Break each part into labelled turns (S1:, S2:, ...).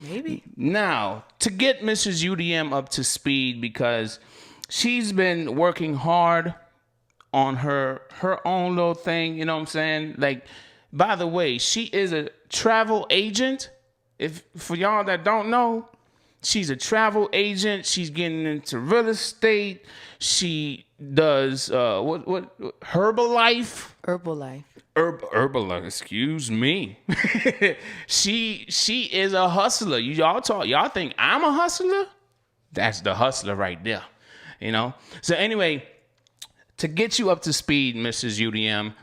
S1: Maybe.
S2: Now, to get Mrs. UDM up to speed, because she's been working hard on her own little thing, you know what I'm saying? Like, by the way, she is a travel agent. If for y'all that don't know, she's a travel agent. She's getting into real estate. She does what Herbalife. Herbalife, excuse me. she is a hustler. Y'all think I'm a hustler? That's the hustler right there. You know? So anyway, to get you up to speed, Mrs. UDM,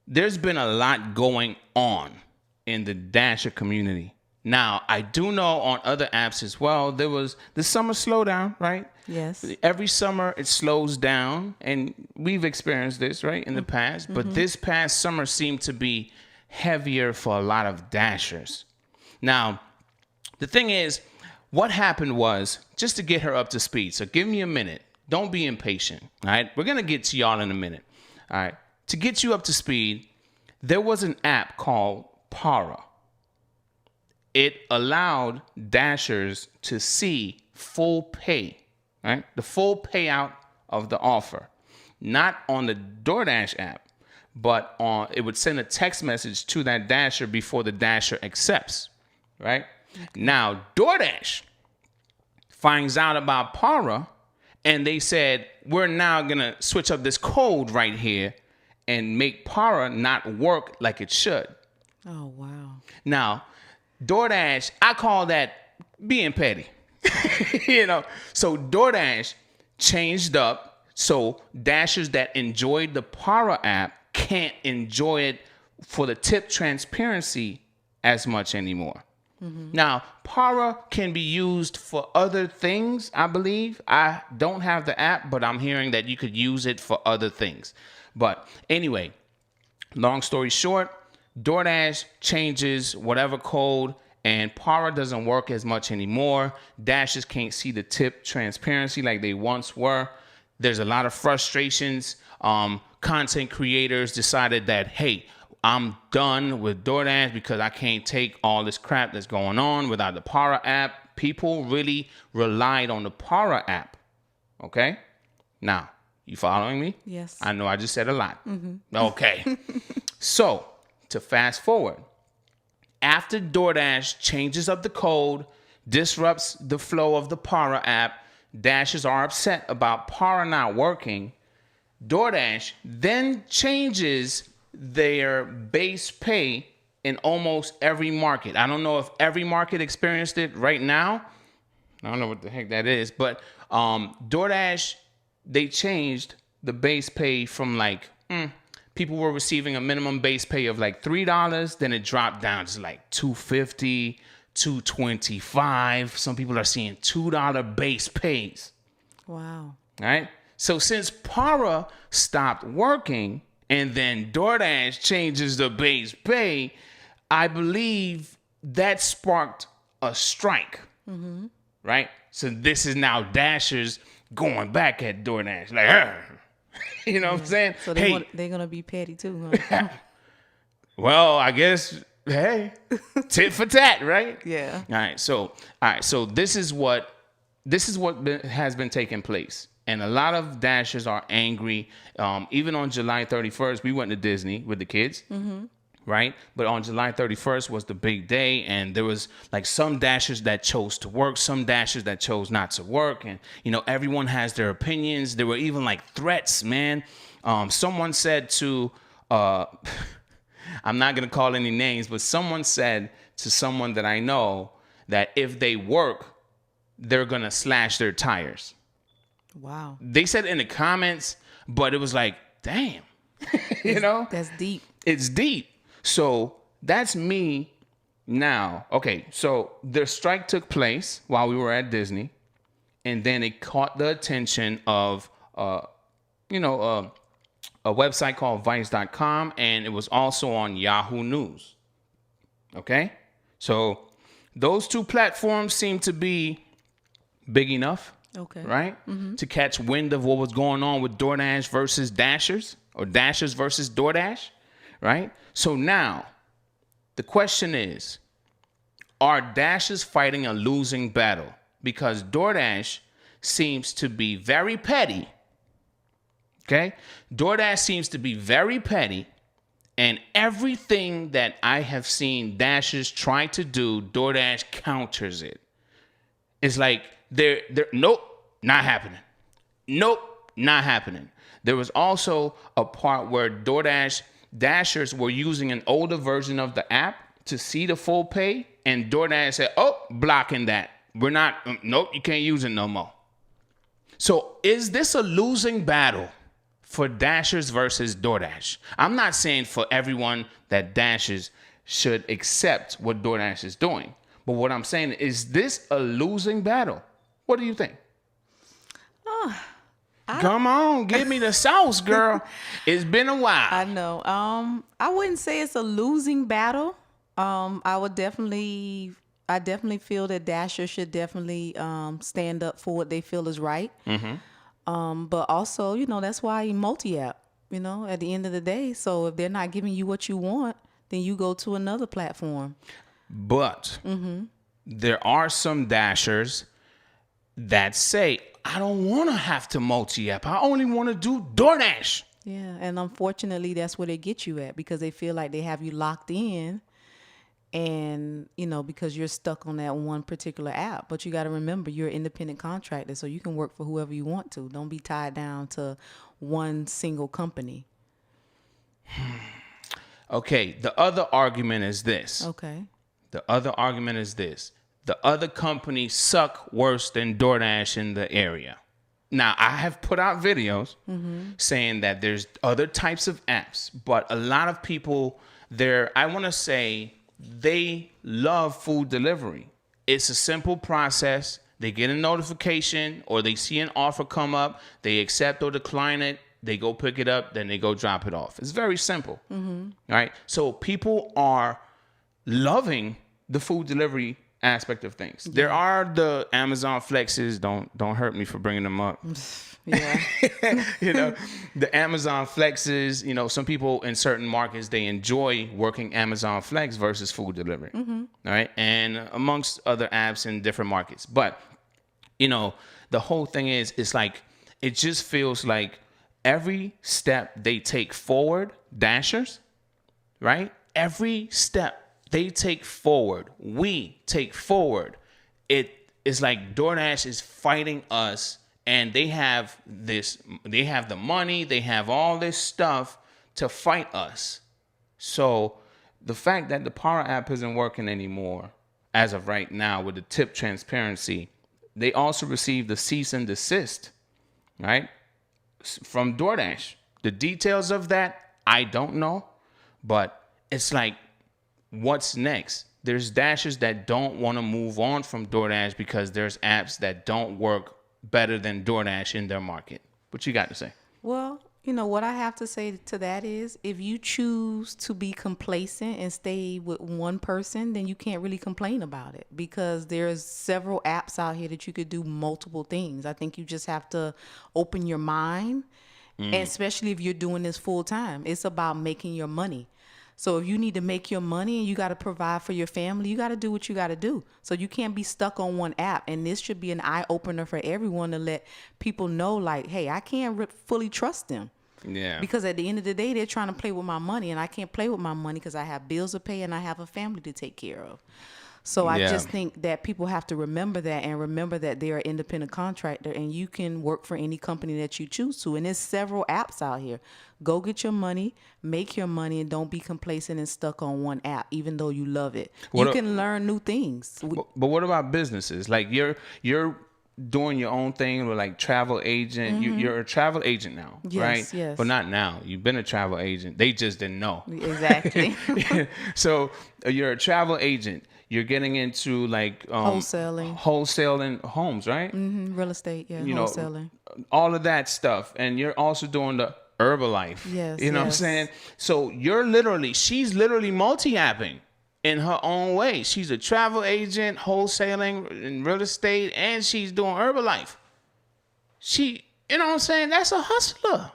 S2: there's been a lot going on in the Dasher community. Now, I do know on other apps as well, there was the summer slowdown, right?
S1: Yes.
S2: Every summer it slows down, and we've experienced this, right, in the past. But this past summer seemed to be heavier for a lot of Dashers. Now, the thing is, what happened was, just to get her up to speed, so give me a minute. Don't be impatient, all right? We're going to get to y'all in a minute, all right? To get you up to speed, there was an app called Para. It allowed Dashers to see full pay, right? The full payout of the offer. Not on the DoorDash app, but it would send a text message to that Dasher before the Dasher accepts, right? Now, DoorDash finds out about Para, and they said, we're now going to switch up this code right here and make Para not work like it should.
S1: Oh, wow.
S2: Now, DoorDash, I call that being petty. You know, so DoorDash changed up so Dashers that enjoyed the Para app can't enjoy it for the tip transparency as much anymore. Now, Para can be used for other things, I believe. I don't have the app, but I'm hearing that you could use it for other things. But anyway, long story short, DoorDash changes whatever code, and Para doesn't work as much anymore. Dashers can't see the tip transparency like they once were. There's a lot of frustrations. Content creators decided that, hey, I'm done with DoorDash because I can't take all this crap that's going on without the Para app. People really relied on the Para app. Okay? Now, you following me?
S1: Yes.
S2: I know I just said a lot. Okay. So, to fast forward, after DoorDash changes up the code, disrupts the flow of the Para app, Dashers are upset about Para not working. DoorDash then changes their base pay in almost every market. I don't know if every market experienced it right now. I don't know what the heck that is, but DoorDash, they changed the base pay from like people were receiving a minimum base pay of like $3, then it dropped down to like $2.50, $2.25. Some people are seeing $2 base pays.
S1: Wow.
S2: All right. So since Para stopped working and then DoorDash changes the base pay, I believe that sparked a strike. Right. So this is now Dashers going back at DoorDash like, Arr. You know what I'm saying?
S1: So they're going to be petty too, huh?
S2: Well, I guess, hey, tit for tat, right?
S1: Yeah.
S2: All right. So this is what has been taking place. And a lot of Dashers are angry. Even on July 31st, we went to Disney with the kids. Right? But on July 31st was the big day, and there was like some Dashers that chose to work, some Dashers that chose not to work, and you know, everyone has their opinions. There were even like threats, man. Someone said to I'm not gonna call any names, but someone said to someone that I know that if they work, they're gonna slash their tires.
S1: Wow.
S2: They said in the comments, but it was like, damn. You know?
S1: That's deep.
S2: It's deep. So that's me now. Okay, so the strike took place while we were at Disney, and then it caught the attention of, a website called Vice.com, and it was also on Yahoo News. Okay, so those two platforms seem to be big enough,
S1: okay,
S2: right, to catch wind of what was going on with DoorDash versus Dashers, or Dashers versus DoorDash. Right? So now, the question is, are Dashers fighting a losing battle? Because DoorDash seems to be very petty. Okay? DoorDash seems to be very petty. And everything that I have seen Dashers try to do, DoorDash counters it. It's like, they're nope, not happening. Nope, not happening. There was also a part where DoorDash Dashers were using an older version of the app to see the full pay, and DoorDash said, oh, blocking that. We're not, nope, you can't use it no more. So is this a losing battle for Dashers versus DoorDash? I'm not saying for everyone that Dashers should accept what DoorDash is doing. But what I'm saying is this a losing battle? What do you think? Come on, give me the sauce, girl. It's been a while.
S1: I know. I wouldn't say it's a losing battle. I definitely feel that Dasher should definitely stand up for what they feel is right. But also, that's why you multi-app, at the end of the day. So if they're not giving you what you want, then you go to another platform.
S2: But there are some Dashers that say, I don't want to have to multi-app. I only want to do DoorDash.
S1: Yeah, and unfortunately, that's where they get you at, because they feel like they have you locked in, and because you're stuck on that one particular app. But you got to remember, you're an independent contractor, so you can work for whoever you want to. Don't be tied down to one single company.
S2: Okay, the other argument is this.
S1: Okay.
S2: The other argument is this. The other companies suck worse than DoorDash in the area. Now, I have put out videos saying that there's other types of apps, but a lot of people I want to say, they love food delivery. It's a simple process. They get a notification or they see an offer come up. They accept or decline it. They go pick it up. Then they go drop it off. It's very simple. All right. So people are loving the food delivery aspect of things. Yeah. There are the Amazon flexes. Don't hurt me for bringing them up.
S1: Yeah.
S2: The Amazon flexes, some people in certain markets, they enjoy working Amazon flex versus food delivery. All right. And amongst other apps in different markets. But, the whole thing is, it's like, it just feels like every step they take forward, Dashers, right? Every step they take forward, we take forward, it is like DoorDash is fighting us, and they have the money, they have all this stuff to fight us. So the fact that the Power app isn't working anymore as of right now with the tip transparency, they also received the cease and desist, right, from DoorDash. The details of that, I don't know, but it's like, what's next? There's Dashers that don't want to move on from DoorDash because there's apps that don't work better than DoorDash in their market. What you got to say?
S1: Well, what I have to say to that is, if you choose to be complacent and stay with one person, then you can't really complain about it, because there's several apps out here that you could do multiple things. I think you just have to open your mind, and especially if you're doing this full time. It's about making your money. So if you need to make your money and you got to provide for your family, you got to do what you got to do. So you can't be stuck on one app. And this should be an eye opener for everyone to let people know, like, hey, I can't fully trust them.
S2: Yeah.
S1: Because at the end of the day, they're trying to play with my money, and I can't play with my money because I have bills to pay and I have a family to take care of. So I just think that people have to remember that, and remember that they're an independent contractor, and you can work for any company that you choose to. And there's several apps out here. Go get your money, make your money, and don't be complacent and stuck on one app, even though you love it. You can learn new things.
S2: But what about businesses? Like you're doing your own thing with like travel agent. You're a travel agent now, right?
S1: Yes.
S2: But not now. You've been a travel agent. They just didn't know.
S1: Exactly.
S2: So you're a travel agent. You're getting into like wholesaling homes, right?
S1: Real estate, wholesaling.
S2: All of that stuff. And you're also doing the Herbalife.
S1: Yes.
S2: You know what I'm saying? So she's literally multi-apping in her own way. She's a travel agent, wholesaling in real estate, and she's doing Herbalife. You know what I'm saying? That's a hustler.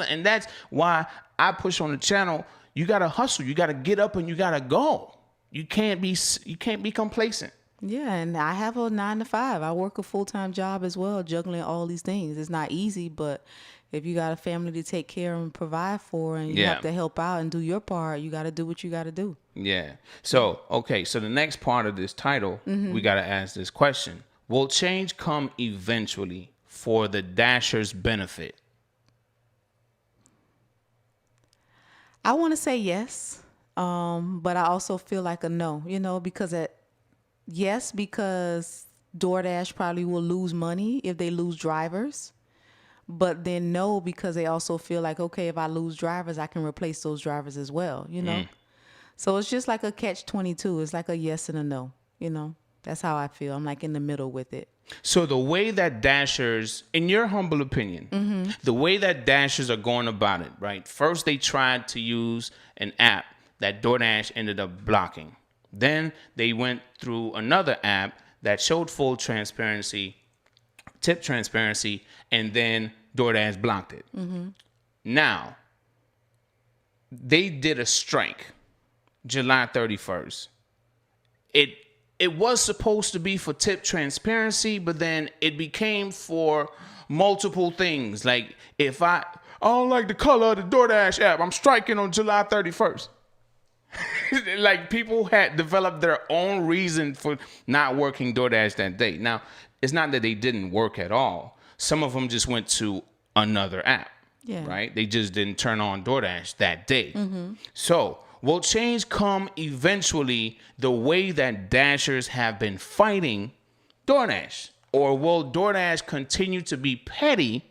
S2: And that's why I push on the channel. You got to hustle. You got to get up and you got to go. you can't be complacent.
S1: Yeah, and I have a 9 to 5. I work a full-time job as well, juggling all these things. It's not easy, but if you got a family to take care and provide for, and you have to help out and do your part, you got to do what you got to do.
S2: Yeah. So, okay. So the next part of this title, we got to ask this question. Will change come eventually for the Dasher's benefit?
S1: I want to say yes, but I also feel like a no, because because DoorDash probably will lose money if they lose drivers. But then no, because they also feel like, okay, if I lose drivers, I can replace those drivers as well, So it's just like a catch-22. It's like a yes and a no, That's how I feel. I'm like in the middle with it.
S2: So the way that Dashers, in your humble opinion, the way that Dashers are going about it, right? First, they tried to use an app that DoorDash ended up blocking. Then they went through another app that showed full transparency, tip transparency, and then DoorDash blocked it. Now, they did a strike July 31st. It was supposed to be for tip transparency, but then it became for multiple things. Like, if I don't like the color of the DoorDash app, I'm striking on July 31st. Like, people had developed their own reason for not working DoorDash that day. Now, it's not that they didn't work at all. Some of them just went to another app, right? They just didn't turn on DoorDash that day. So, will change come eventually the way that Dashers have been fighting DoorDash? Or will DoorDash continue to be petty,